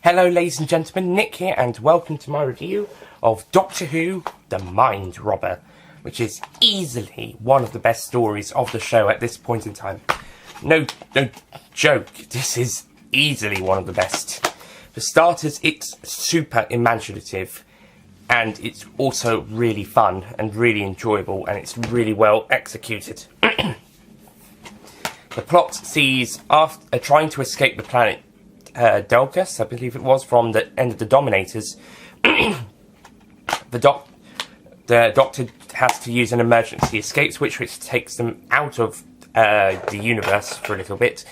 Hello ladies and gentlemen, Nick here, and welcome to my review of Doctor Who, The Mind Robber, which is easily one of the best stories of the show at this point in time. No joke, this is easily one of the best. For starters, it's super imaginative, and it's also really fun and really enjoyable, and it's really well executed. The plot sees, after trying to escape the planet Delcus, I believe it was, from the end of the Dominators, the Doctor has to use an emergency escape switch, which takes them out of the universe for a little bit,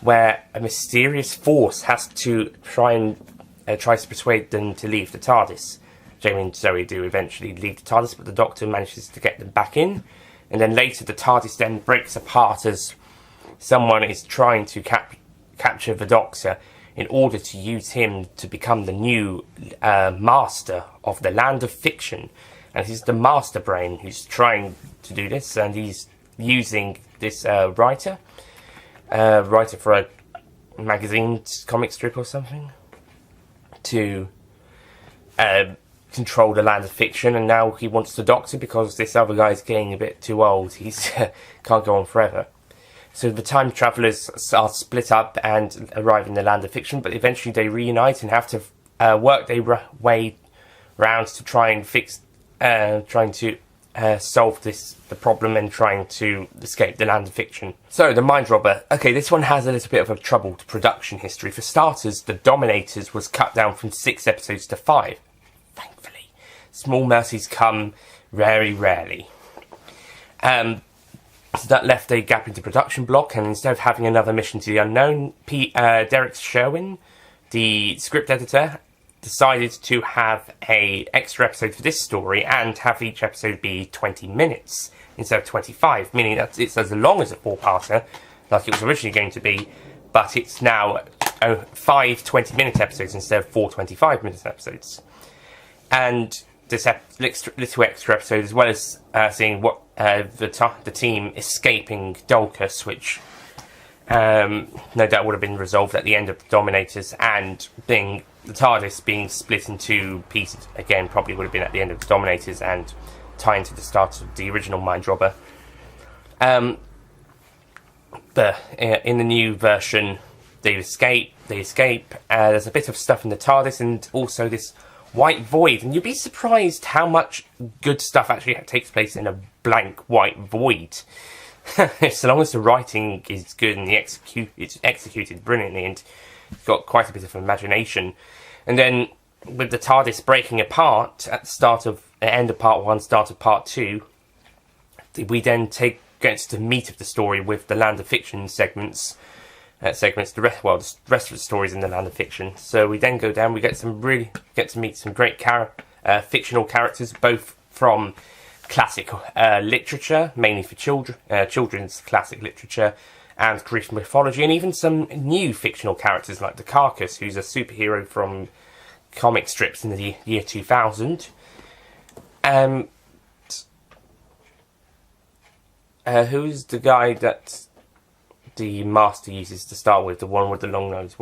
where a mysterious force has to tries to persuade them to leave the TARDIS. Jamie and Zoe do eventually leave the TARDIS, but the Doctor manages to get them back in, and then later the TARDIS then breaks apart as someone is trying to capture the Doctor in order to use him to become the new master of the land of fiction. And he's the master brain who's trying to do this, and he's using this writer for a magazine comic strip or something to control the land of fiction. And now he wants the Doctor because this other guy's getting a bit too old. He's can't go on forever. So the time travellers are split up and arrive in the land of fiction, but eventually they reunite and have to work their way round to try and solve the problem and trying to escape the land of fiction. So, The Mind Robber. Okay, this one has a little bit of a troubled production history. For starters, The Dominators was cut down from 6 episodes to 5. Thankfully. Small mercies come very rarely. So that left a gap into production block, and instead of having another mission to the unknown, Derek Sherwin, the script editor, decided to have an extra episode for this story and have each episode be 20 minutes instead of 25, meaning that it's as long as a 4-parter, like it was originally going to be, but it's now 5 20-minute episodes instead of 4 25-minute episodes. And this little extra episode, as well as seeing what the team escaping Delcus, which no doubt would have been resolved at the end of the Dominators, and the TARDIS being split into pieces again, probably would have been at the end of the Dominators and tie into the start of the original Mind Robber. In the new version, they escape. There's a bit of stuff in the TARDIS, and also this white void, and you'd be surprised how much good stuff actually takes place in a blank white void. So long as the writing is good and it's executed brilliantly, and it's got quite a bit of imagination. And then with the TARDIS breaking apart at the end of part 1, start of part 2, we then get to the meat of the story with the Land of Fiction segments. The rest of the stories in the Land of Fiction. So we then go down. We get to meet some great fictional characters, both from classic literature, mainly for children's classic literature, and Greek mythology, and even some new fictional characters like the Carcass, who's a superhero from comic strips in the year 2000. Who's the guy that the Master uses to start with, the one with the long nose?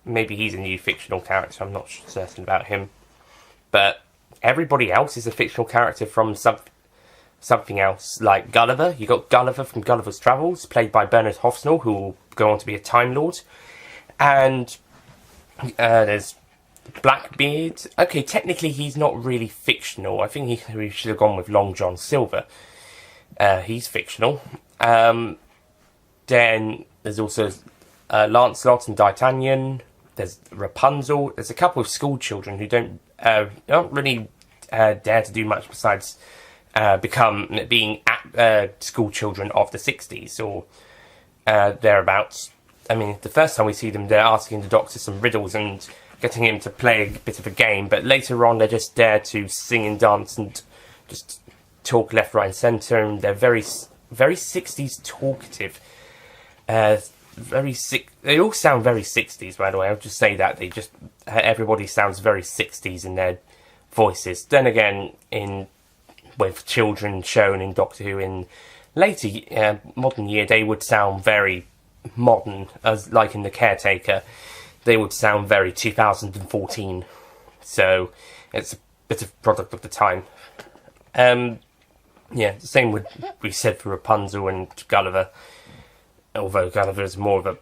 Maybe he's a new fictional character, I'm not certain about him. But everybody else is a fictional character from something else, like Gulliver. You got Gulliver from Gulliver's Travels, played by Bernard Hofsnell, who will go on to be a Time Lord. And there's Blackbeard. Okay, technically he's not really fictional. I think we should have gone with Long John Silver. He's fictional. Then there's also Lancelot and D'Artagnan. There's Rapunzel. There's a couple of school children who don't really dare to do much besides become being school children of the 60s or thereabouts. I mean, the first time we see them, they're asking the Doctor some riddles and getting him to play a bit of a game, but later on they're just there to sing and dance and just talk left, right and centre, and they're very, very 60s talkative. They all sound very 60s, by the way. I'll just say that. Everybody sounds very 60s in their voices. Then again, with children shown in Doctor Who in later modern year, they would sound very modern, as like in The Caretaker. They would sound very 2014. So it's a bit of product of the time. The same would be said for Rapunzel and Gulliver. Although Gulliver is more of a...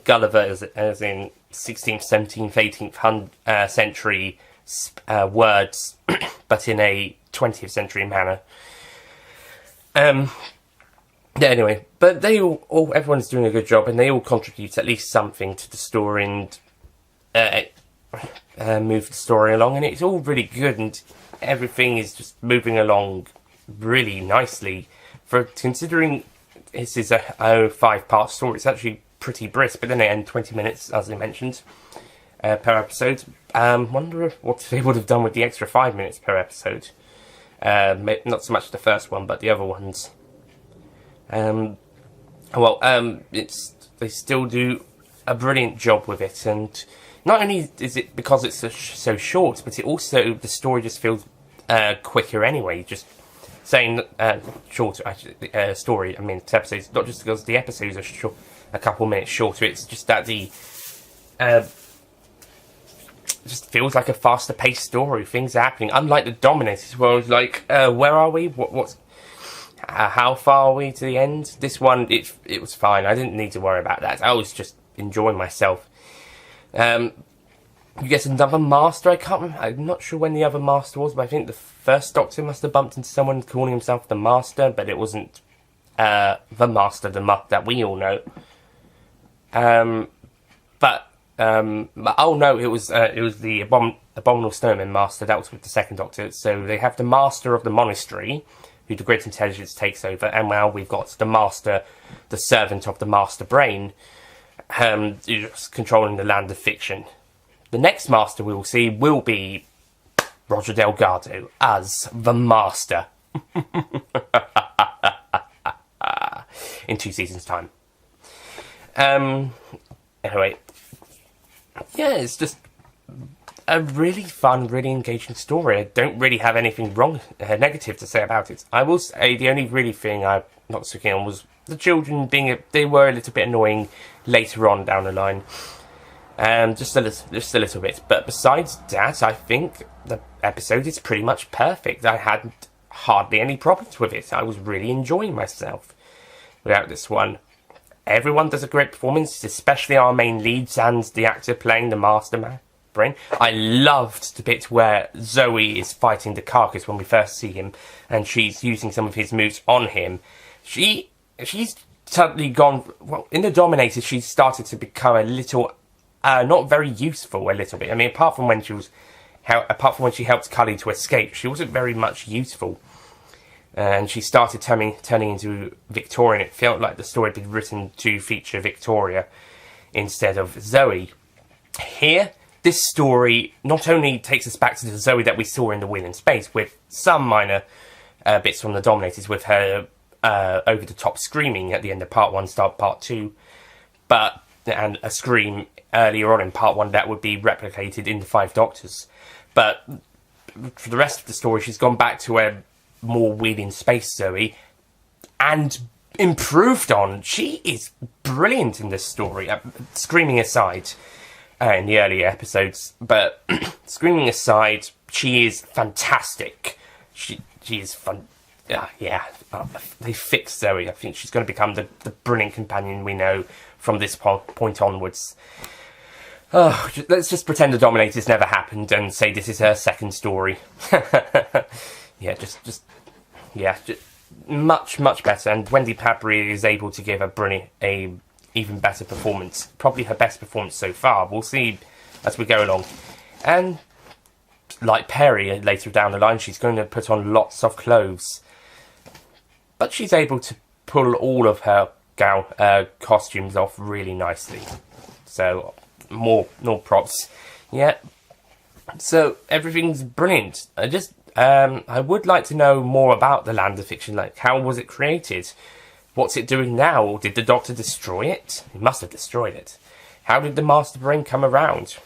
Gulliver is as in 16th, 17th, 18th century words, but in a 20th century manner. Anyway, but everyone's doing a good job, and they all contribute at least something to the story and move the story along, and it's all really good, and everything is just moving along really nicely. For considering this is a 5-part story, it's actually pretty brisk, but then they end 20 minutes, as I mentioned, per episode. Wonder what they would have done with the extra 5 minutes per episode. Not so much the first one, but the other ones. They still do a brilliant job with it, and not only is it because it's so short, but the story just feels quicker anyway. Just saying shorter story, I mean, it's episodes, not just because the episodes are short, a couple minutes shorter, it's just that just feels like a faster paced story. Things are happening, unlike the Dominators, where I was like, where are we? How far are we to the end? This one, it was fine. I didn't need to worry about that. I was just enjoying myself. You get another Master. I'm not sure when the other Master was, but I think the first Doctor must have bumped into someone calling himself the Master, but it wasn't the Master, that we all know. Oh no, it was the Abominable Snowman Master. That was with the second Doctor. So they have the Master of the Monastery, who the Great Intelligence takes over, and now we've got the Master, the servant of the Master Brain, who's controlling the land of fiction. The next Master we will see will be Roger Delgado as the Master in 2 seasons' time. Anyway, yeah, it's just a really fun, really engaging story. I don't really have anything negative to say about it. I will say the only really thing I'm not so keen on was the children they were a little bit annoying later on down the line. Just a little bit. But besides that, I think the episode is pretty much perfect. I had hardly any problems with it. I was really enjoying myself without this one. Everyone does a great performance, especially our main leads and the actor playing the Master Brain. I loved the bit where Zoe is fighting the Carcass when we first see him, and she's using some of his moves on him. She's suddenly gone... Well, in the Dominator, she's started to become a little... not very useful, a little bit. I mean, apart from when she helped Cully to escape, she wasn't very much useful. And she started turning into Victoria, and it felt like the story had been written to feature Victoria instead of Zoe. Here, this story not only takes us back to the Zoe that we saw in The Wheel in Space, with some minor bits from the Dominators, with her over-the-top screaming at the end of Part 1, start Part 2, and a scream earlier on in Part 1 that would be replicated in the 5 Doctors. But for the rest of the story, she's gone back to a more Wheel in Space Zoe, and improved on. She is brilliant in this story, screaming aside, in the earlier episodes, but screaming aside, she is fantastic. She is fun. They fixed Zoe. I think she's going to become the brilliant companion we know from this point onwards. Let's just pretend the Dominators never happened and say this is her second story. Just much better. And Wendy Padbury is able to give a even better performance. Probably her best performance so far. We'll see as we go along. And like Perry later down the line, she's going to put on lots of clothes. But she's able to pull all of her costumes off really nicely. So, more props. Yeah. So, everything's brilliant. I would like to know more about the Land of Fiction. Like, how was it created? What's it doing now? Did the Doctor destroy it? He must have destroyed it. How did the Master Brain come around?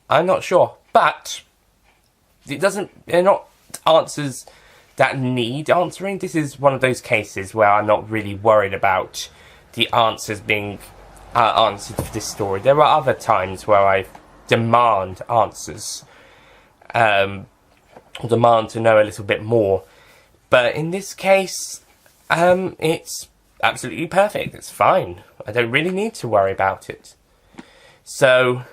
I'm not sure. But they're not answers that need answering. This is one of those cases where I'm not really worried about the answers being answered for this story. There are other times where I demand answers. Demand to know a little bit more. But in this case, it's absolutely perfect. It's fine. I don't really need to worry about it. So,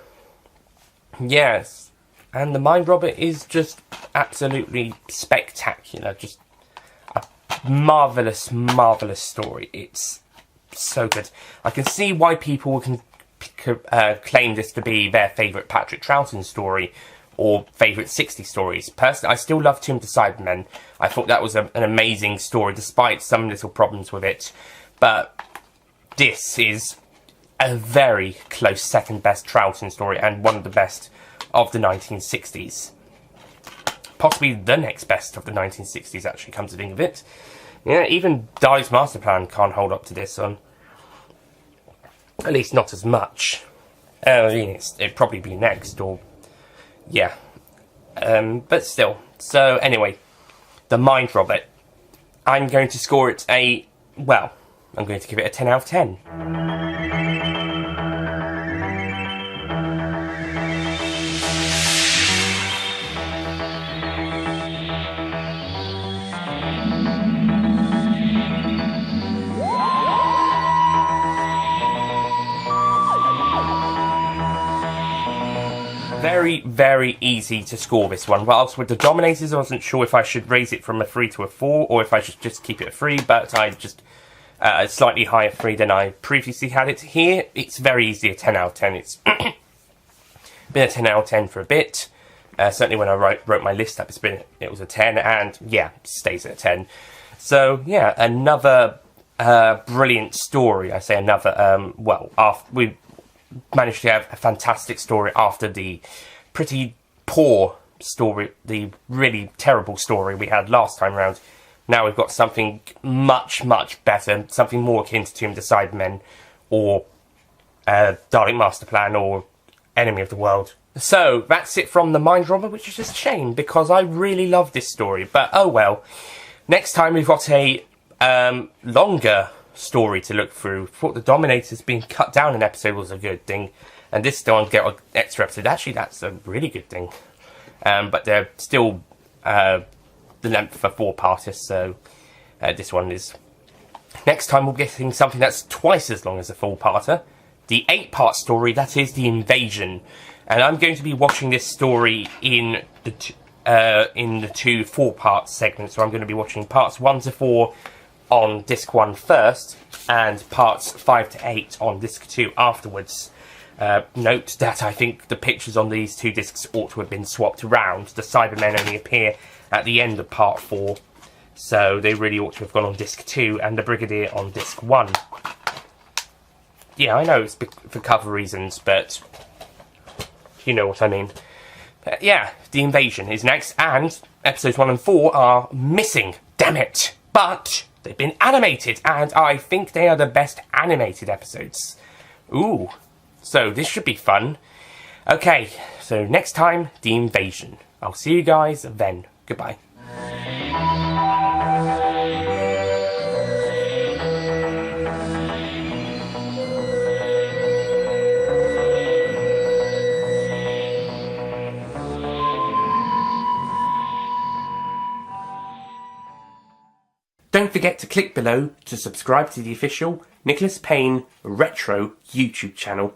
yes. And the Mind Robber is just absolutely spectacular. Just a marvellous, marvellous story. It's so good. I can see why people can claim this to be their favourite Patrick Troughton story or favourite 60 stories. Personally, I still love Tomb of the Cybermen. I thought that was an amazing story, despite some little problems with it. But this is a very close second best Troughton story, and one of the best of the 1960s. Possibly the next best of the 1960s, actually, come to think of it. Yeah, even Dalek's Master Plan can't hold up to this one. At least not as much. I mean, it'd probably be next, or... yeah. But still. So, anyway. The Mind Robber. I'm going to score it a... well, I'm going to give it a 10 out of 10. Very, very easy to score this one. Whilst with the Dominators, I wasn't sure if I should raise it from a 3 to a 4, or if I should just keep it a 3, but I just... a slightly higher 3 than I previously had it. Here, it's very easy, a 10 out of 10. It's been a 10 out of 10 for a bit. Certainly when I wrote my list up, it was a 10, and yeah, stays at a 10. So, yeah, another brilliant story. I say another, well, we managed to have a fantastic story after the pretty poor story, the really terrible story we had last time round. Now we've got something much, much better, something more akin to Tomb of the Cybermen, or Dalek Master Plan, or Enemy of the World. So, that's it from The Mind Robber, which is just a shame, because I really love this story, but oh well. Next time we've got a longer story to look through. Thought the Dominators being cut down an episode was a good thing, and this one get an extra episode. Actually, that's a really good thing. But they're still the length for 4-parters, so this one is. Next time we'll be getting something that's twice as long as a 4-parter, the 8-part story, that is The Invasion, and I'm going to be watching this story in the 2 4-part segments. So I'm going to be watching parts 1 to 4 on disc 1 first, and parts 5 to 8 on disc 2 afterwards. Note that I think the pictures on these 2 discs ought to have been swapped around. The Cybermen only appear at the end of part 4, so they really ought to have gone on disc 2, and the Brigadier on disc 1. Yeah, I know it's for cover reasons, but you know what I mean. But yeah, The Invasion is next, and episodes 1 and 4 are missing. Damn it! But they've been animated, and I think they are the best animated episodes. Ooh. So this should be fun. Okay, so next time, The Invasion. I'll see you guys then. Goodbye. Don't forget to click below to subscribe to the official Nicholas Payne Retro YouTube channel.